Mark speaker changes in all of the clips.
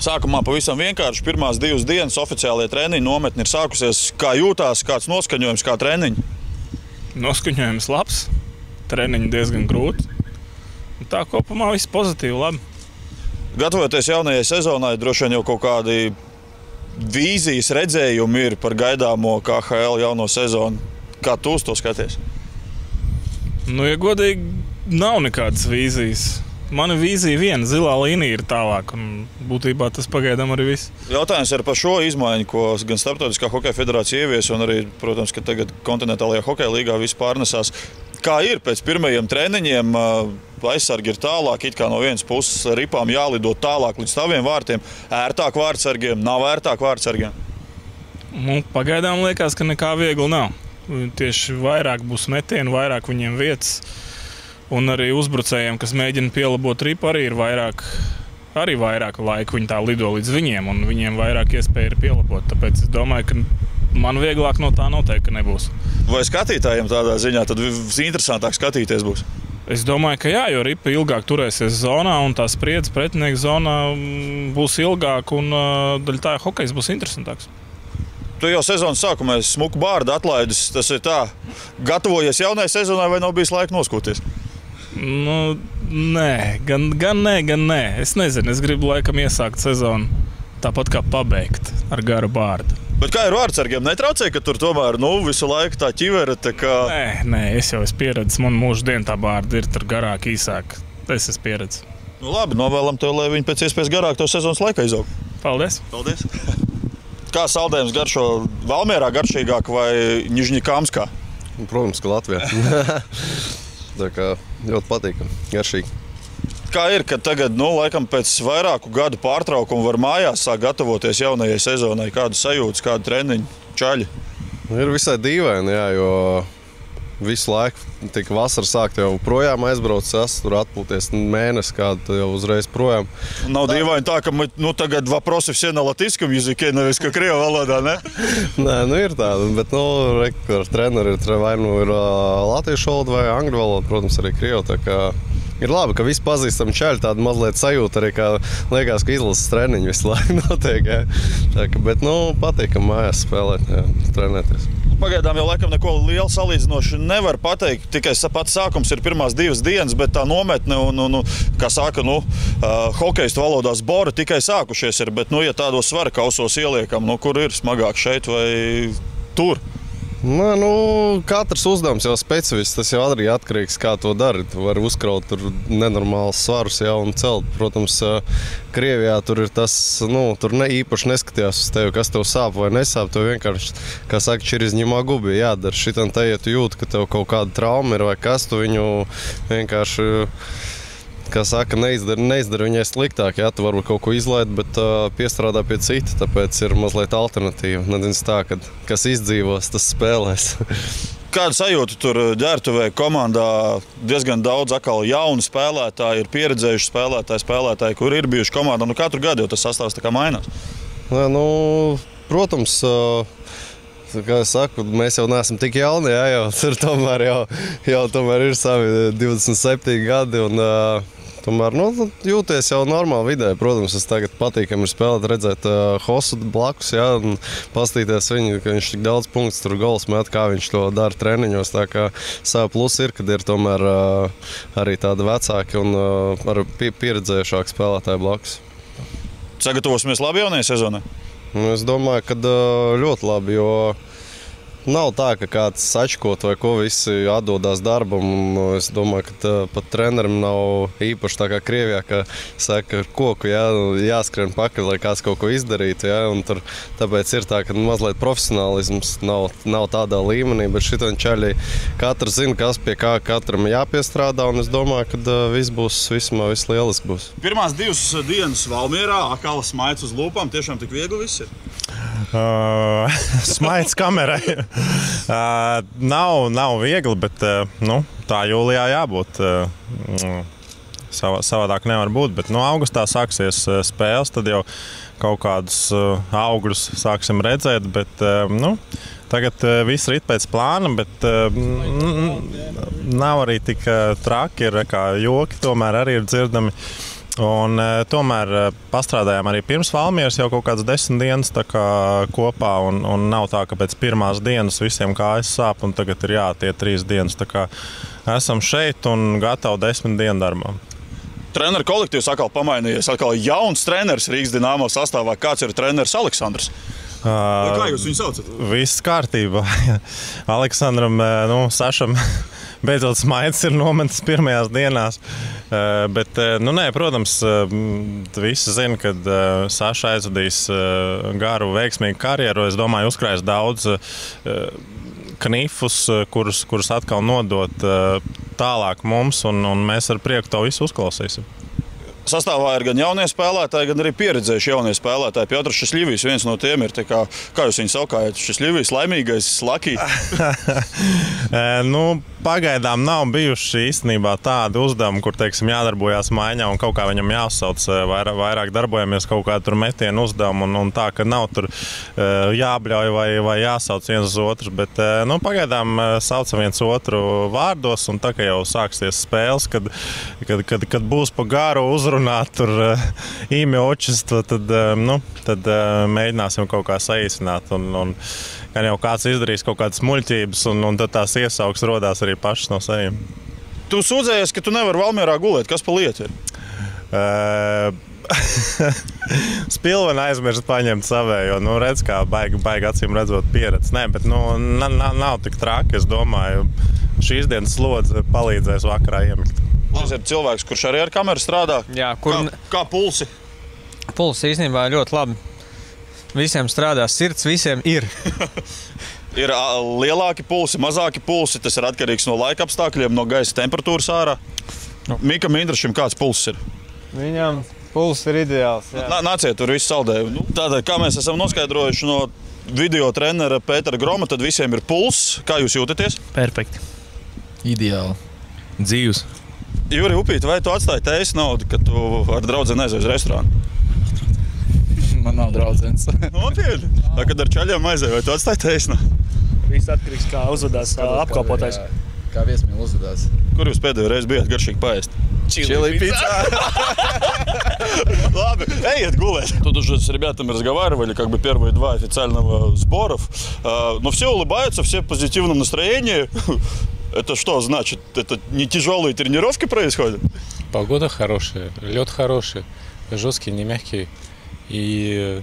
Speaker 1: Sākumā pavisam vienkārši pirmās 2 dienas oficiālie treniņi nometni ir sākusies. Kā jūtās, kāds noskaņojums, kā treniņi?
Speaker 2: Noskaņojums labs, treniņi diezgan grūti. Tā kopumā viss pozitīvi, labi.
Speaker 1: Gatavoties jaunajai sezonai, droši vien jau kaut kādi vīzijas redzējumi ir par gaidāmo KHL jauno sezonu. Kā tu uz to skaties?
Speaker 2: Nu, ja godīgi, nav nekādas vīzijas. Mana vīzija viena, zilā līnija ir tālāk, un būtībā tas pagaidām arī viss.
Speaker 1: Jautājums ir par šo izmaiņu, ko gan Starptautiskā hokeja federācija ievies, un arī, protams, ka tagad kontinentālajā hokeja līgā viss pārnesās. Kā ir pēc pirmajiem treniņiem, aizsargi ir tālāk, it kā no vienas puses ripām jālido tālāk līdz taviem vārtiem, ērtāk vārtsargiem, nav ērtāk vārtsargiem?
Speaker 2: Nu, pagaidām liekas, ka nekā viegli nav. Tieši vairāk būs metienu, vairāk viņiem vietas. Un arī uzbrucējiem, kas mēģina pielabot ripu, arī ir vairāk laika viņi tā lido līdz viņiem, un viņiem vairāk iespēja ir pielabot. Tāpēc es domāju, ka man vieglāk no tā noteikti nebūs.
Speaker 1: Vai skatītājiem tādā ziņā tad interesantāk skatīties būs?
Speaker 2: Es domāju, ka jā, jo ripa ilgāk turēsies zonā, un tā spriedze pretinieku zonā būs ilgāk, un daļa tā hokejs būs interesantāks.
Speaker 1: Tu jau sezonas sākumā esi smuku bārdu atlaidis. Tas ir tā, gatavojies jaunai sezonai vai nav bijis laika noskūties?
Speaker 2: Nu, nē, gan nē. Es nezinu, es gribu laikam iesākt sezonu tāpat kā pabeigt ar garu bārdu.
Speaker 1: Bet kā ir vārtsargiem? Netraucēja, ka tur tomēr visu laiku tā ķivere?
Speaker 2: Nē, es jau esmu pieredzis. Man mūžu dienu tā bārda ir tur garāk, īsāk. Es esmu pieredzis.
Speaker 1: Nu, labi, novēlam tev, lai viņi pēc iespējas garāk to sezonas laikā izaug.
Speaker 2: Paldies!
Speaker 1: Paldies! Kā saldējums garšo Valmierā garšīgāk vai Nižņikamskā?
Speaker 3: Protams, ka Latvijā. Tā kā ļoti patīkami, garšīgi.
Speaker 1: Kā ir, ka tagad, laikam pēc vairāku gadu pārtraukumu var mājās sāk gatavoties jaunajai sezonai? Kādu sajūtas, kādu treniņu, čaļi?
Speaker 3: Ir visai dīvaini, jā, jo visu laiku tika vasara sākt jau projām aizbraucis, tur atpūties mēnesi kādu jau uzreiz projām.
Speaker 1: Nav dīvaini tā, ka tagad вопросы все на латышском языке, nevis ka krievu valodā, ne?
Speaker 3: Nē, ir tāda, bet, ar treneri vai ir latviešu valoda vai angļu valoda, protams, arī krievu, tā kā ir labi, ka visi pazīstam čaļi, tāda mazliet sajūta arī, kā liekas, ka izlases treniņi visu laiku notiek, jā. Tā kā, bet, patīkam mājās spēlēt, jā, trenēties.
Speaker 1: Pagaidām jau laikam neko lielu salīdzinoši nevar pateikt, tikai pats sākums ir pirmās 2 dienas, bet tā nometne un kā saka, hokejistu valodās bori tikai sākušies ir, bet, ja tādos svara kausos ieliekam, kur ir smagāk šeit vai tur?
Speaker 3: Katrs uzdevums jau specifisks, tas jau arī atkarīgs, kā to dari. Tu vari uzkraut tur nenormāls svarus jau un celt. Protams, Krievijā tur ir tas, tur īpaši neskatījās uz tevi, kas tev sāp vai nesāp. Tev vienkārši, kā saka, через не могу bija jādara. Šitam te, ja tu jūti, ka tev kaut kāda trauma ir vai kas, tu viņu vienkārši, kā saka, neizdara viņai sliktāk. Jā, tu varbūt kaut ko izlaid, bet piestrādā pie cita, tāpēc ir mazliet alternatīva. Nedins tā, ka kas izdzīvos, tas spēlēs.
Speaker 1: Kāda sajūta tur ģērbtuvē komandā? Diezgan daudz atkal jaunu spēlētāju, ir pieredzējuši spēlētāji, kur ir bijuši komandā. Katru gadu jau tas sastāvs tā kā mainās.
Speaker 3: Protams, kā es saku, mēs jau neesam tik jauni, jā, jau tur tomēr ir savi 27 gadi un tomēr jūties jau normāli vidē. Protams, es tagad patīkami ir spēlēt, redzēt Hosu blakus, jā, un pastīties viņu, ka viņš tik daudz punktus tur gols met, kā viņš to dara treniņos. Tā kā savu plusu ir, kad ir tomēr arī tādi vecāki un pieredzējušāki spēlētāji blakus.
Speaker 1: Sagatavosimies labi jaunajai sezonai?
Speaker 3: Es domāju, ka ļoti labi, jo nav tā, ka kāds sačkot vai ko visi atdodās darbam. Es domāju, ka pat trenerim nav īpaši tā kā Krievijā, ka saka, ar koku jāskrien pakaļ, lai kāds kaut ko izdarītu. Jā, un tāpēc ir tā, ka mazliet profesionālisms nav tādā līmenī, bet šitam čaļi katrs zina, kas pie kā katram jāpiestrādā, un es domāju, ka viss lieliski būs.
Speaker 1: Pirmās 2 dienas Valmierā, akala smaids uz lūpām, tiešām tik viegli viss ir?
Speaker 4: Smaids kamerai. Nav viegli, bet tā jūlijā jābūt. Savādāk nevar būt, bet augustā sāksies spēles, tad jau kaut kādus augļus sāksim redzēt, bet tagad viss rit pēc plāna, bet nav arī tik traki, ir kā joki, tomēr arī ir dzirdami. Un, tomēr pastrādājām arī pirms Valmieras jau kaut kādas 10 dienas kopā. Un nav tā, ka pēc pirmās dienas visiem kājas sāp un tagad ir tie 3 dienas. Tā kā esam šeit un gatavi 10 dienu darbam.
Speaker 1: Treneru kolektīvs atkal pamainījies. Atkal jauns treneris Rīgas Dinamo sastāvā. Kāds ir treneris Aleksandrs? Kā jūs viņu saucat?
Speaker 4: Viss kārtībā. Aleksandram, Sašam beidzot smaids ir nometis pirmajās dienās. Bet, protams, visi zina, ka Saša aizvadīs garu, veiksmīgu karjeru. Es domāju, uzkrājis daudz knifus, kurus atkal nodot tālāk mums, un mēs ar prieku to visu uzklausīsim.
Speaker 1: Sastāvā ir gan jaunie spēlētāji, gan arī pieredzējuši jaunie spēlētāji. Piotrs Šešļivijs viens no tiem ir. Kā jūs viņu saukājat? Šešļivijs, laimīgais, Lucky?
Speaker 4: Pagaidām nav bijuši īstenībā tādi uzdevumi, kur, jādarbojās maiņā un kaut kā viņam jāsauc. Vairāk darbojamies kaut kā tur metienu uzdevumu un tā, ka nav tur jābļauj vai jāsauc viens uz otru. Bet, pagaidām saucam viens otru vārdos, un tā, ka jau sāksies spēles, kad būs pa garu uzrunāt tur īmju očistu, tad mēģināsim kaut kā saīsināt. Un gan jau kāds izdarīs kaut kādas muļķības, un tad tās iesauks rodās arī pašas no sevīm.
Speaker 1: Tu sūdzējies, ka tu nevari Valmierā gulēt. Kas pa lietu ir?
Speaker 4: Spilveni aizmirst paņemt savējo. Redz, kā baigi acīm redzot pieredzi. Nē, bet nav tik traki. Es domāju, šīs dienas slodze palīdzēs vakarā iemigt.
Speaker 1: Tas ir cilvēks, kurš arī ar kameru strādā.
Speaker 5: Jā,
Speaker 1: kā pulsi?
Speaker 5: Pulsi īstenībā ļoti labi. Visiem strādā, sirds visiem ir.
Speaker 1: Ir lielāki pulsi, mazāki pulsi. Tas ir atkarīgs no laika apstākļiem, no gaisa temperatūras ārā. Mikam Indrašam kāds pulss ir?
Speaker 5: Viņam pulss ir ideāls.
Speaker 1: Nāciet, tur viss saldēju. Tātad, kā mēs esam noskaidrojuši no video trenera Pētera Groma, tad visiem ir pulss. Kā jūs jūtaties?
Speaker 6: Perfekti. Ideāli. Dzīvs.
Speaker 1: Juri Upīt, vai tu atstāji tējas naudu, kad tu ar draudzeni aizies uz restorānu?
Speaker 6: Man nav draudzenes.
Speaker 1: Nopietni? Kad ar čaļiem aizēja, vai tu atstāji tējas naudu?
Speaker 7: Viss atkarīgs, kā uzvedās apkalpotais.
Speaker 6: Kā viesmīl uzvedās.
Speaker 1: Kur jūs pēdējo reizi bijāt garšīgi paēst?
Speaker 6: Чили пицца.
Speaker 1: Ладно, эйт гулять. Тут уже с ребятами разговаривали, как бы первые 2 официального сборов. Но все улыбаются, все в позитивном настроении. Это что значит? Это не тяжелые тренировки происходят?
Speaker 8: Погода хорошая, лед хороший, жесткий, не мягкий. И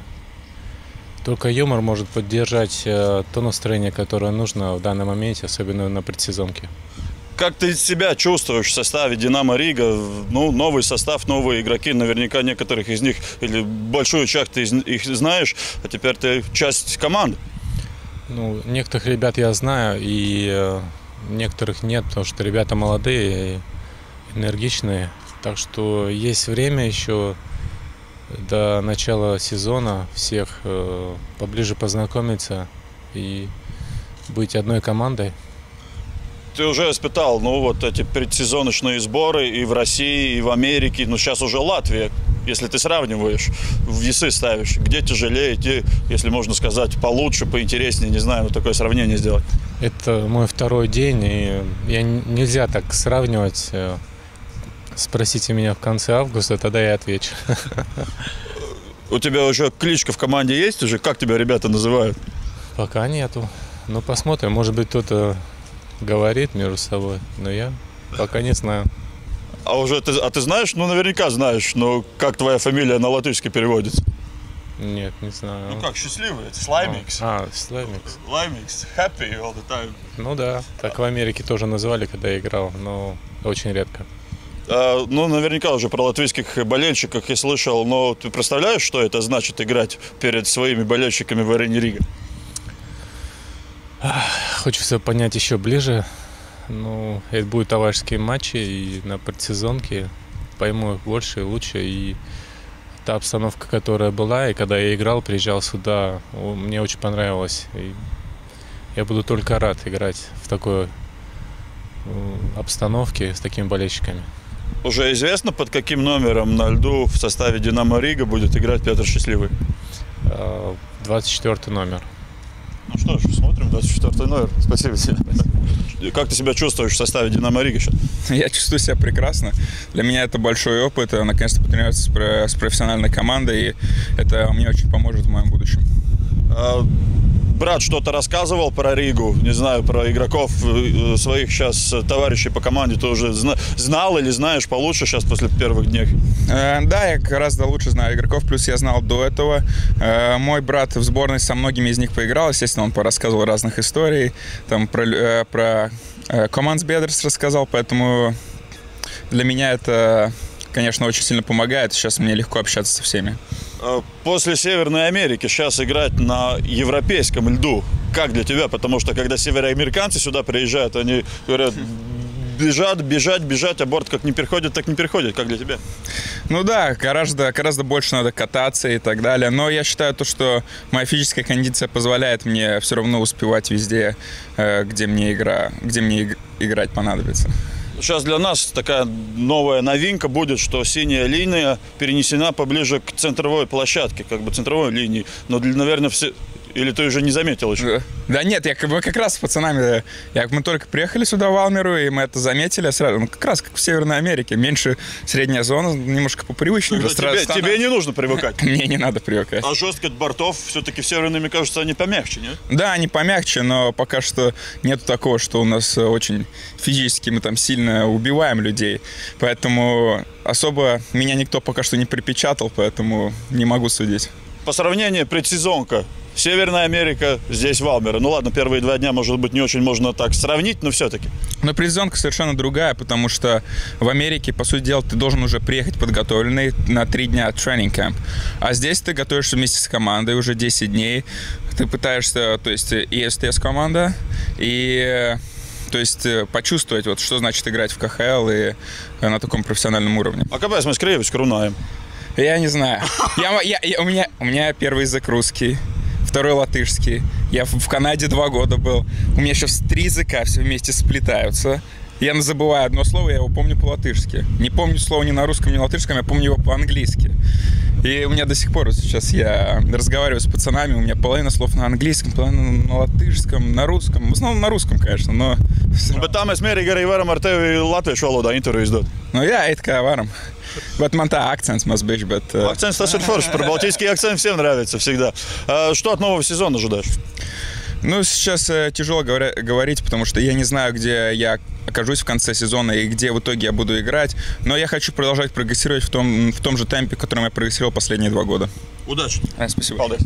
Speaker 8: только юмор может поддержать то настроение, которое нужно в данном моменте, особенно на предсезонке.
Speaker 1: Как ты себя чувствуешь в составе «Динамо Рига»? Новый состав, новые игроки, наверняка некоторых из них, или большую часть ты их знаешь, а теперь ты часть команды.
Speaker 8: Некоторых ребят я знаю, и некоторых нет, потому что ребята молодые, энергичные. Так что есть время еще до начала сезона всех поближе познакомиться и быть одной командой.
Speaker 1: Ты уже испытал, эти предсезоночные сборы и в России, и в Америке, сейчас уже Латвия. Если ты сравниваешь, в весы ставишь, где тяжелее, где, если можно сказать, получше, поинтереснее, не знаю, такое сравнение сделать.
Speaker 8: Это мой 2-й день, и нельзя так сравнивать. Спросите меня в конце августа, тогда я отвечу.
Speaker 1: У тебя уже кличка в команде есть уже? Как тебя ребята называют?
Speaker 8: Пока нету. Посмотрим. Может быть, кто-то говорит между собой, но я пока не знаю.
Speaker 1: А ты знаешь? Наверняка знаешь, но как твоя фамилия на латышский переводится?
Speaker 8: Нет, не знаю.
Speaker 1: Как, счастливый? Это Слаймикс.
Speaker 8: Слаймикс.
Speaker 1: Слаймикс. Happy all the time.
Speaker 8: Да. Так в Америке тоже называли, когда я играл, но очень редко.
Speaker 1: Наверняка уже про латвийских болельщиков я слышал, но ты представляешь, что это значит играть перед своими болельщиками в арене Рига?
Speaker 8: Хочется понять еще ближе. Это будут товарищеские матчи, и на предсезонке пойму их больше и лучше. И та обстановка, которая была, и когда я играл, приезжал сюда, мне очень понравилось. И я буду только рад играть в такой обстановке с такими болельщиками.
Speaker 1: Уже известно, под каким номером на льду в составе «Динамо Рига» будет играть Петр Счастливый?
Speaker 8: 24-й номер.
Speaker 1: Что ж, смотрим, 24 номер. Спасибо тебе. Как ты себя чувствуешь в составе «Динамо Рига» сейчас?
Speaker 9: Я чувствую себя прекрасно. Для меня это большой опыт. Наконец-то потренироваться с профессиональной командой. И это мне очень поможет в моем будущем.
Speaker 1: Брат что-то рассказывал про Ригу, не знаю, про игроков своих сейчас товарищей по команде. Ты уже знал или знаешь получше сейчас после первых дней?
Speaker 9: Да, я гораздо лучше знаю игроков, плюс я знал до этого. Мой брат в сборной со многими из них поиграл, естественно, он порассказывал разных историй, там про Командсбедерс рассказал, поэтому для меня это, конечно, очень сильно помогает. Сейчас мне легко общаться со всеми.
Speaker 1: После Северной Америки сейчас играть на европейском льду, как для тебя? Потому что когда североамериканцы сюда приезжают, они говорят, бежать, а борт как не переходит, так не переходит. Как для тебя?
Speaker 9: Ну да, гораздо больше надо кататься и так далее. Но я считаю, что моя физическая кондиция позволяет мне все равно успевать везде, где мне играть понадобится.
Speaker 1: Сейчас для нас такая новая новинка будет, что синяя линия перенесена поближе к центровой площадке, как бы центровой линии. Но, наверное, все... Или ты уже не заметил еще?
Speaker 9: Да нет, мы как раз с пацанами, мы только приехали сюда в Алмеру, и мы это заметили сразу. Как раз как в Северной Америке, меньше средняя зона, немножко попривычнее.
Speaker 1: Тебе не нужно привыкать?
Speaker 9: Мне не надо привыкать.
Speaker 1: А жесткость бортов все-таки в Северной, мне кажется, они помягче, нет?
Speaker 9: Да, они помягче, но пока что нету такого, что у нас очень физически мы там сильно убиваем людей. Поэтому особо меня никто пока что не припечатал, поэтому не могу судить.
Speaker 1: По сравнению предсезонка. Северная Америка, здесь в Алмере. Ну ладно, первые 2 дня, может быть, не очень можно так сравнить, но все-таки.
Speaker 9: Но предсезонка совершенно другая, потому что в Америке, по сути дела, ты должен уже приехать подготовленный на 3 дня тренинг кэмп. А здесь ты готовишься вместе с командой уже 10 дней. Ты пытаешься, то есть ЕСТС команда, и... То есть почувствовать, вот, что значит играть в КХЛ и на таком профессиональном уровне.
Speaker 1: А kāpēc mēs krieviski runājam?
Speaker 9: Я не знаю. У меня первый язык русский, второй латышский. Я в Канаде 2 года был. У меня сейчас 3 языка все вместе сплетаются. Я забываю одно слово, я его помню по-латышски. Не помню слово ни на русском, ни на латышском, я помню его по-английски. И у меня до сих пор сейчас я разговариваю с пацанами, у меня половина слов на английском, половина на латышском, на русском. В основном на русском, конечно, но...
Speaker 1: Bet tā mēs mierīgi arī varam ar tevi latviešu valodā interviju izdot.
Speaker 9: Nu jā, it kā varam. Bet man tā акцент mazbišķi, bet...
Speaker 1: Акцент tas ir forši, par балтийский акцент всем нравится всегда. Что от нового сезона ожидаешь?
Speaker 9: Ну, сейчас тяжело говорить, потому что я не знаю, где я окажусь в конце сезона и где в итоге я буду играть. Но я хочу продолжать прогрессировать в том же темпе, в котором я прогрессировал последние 2 года.
Speaker 1: Удачи.
Speaker 9: Спасибо.
Speaker 1: Paldies.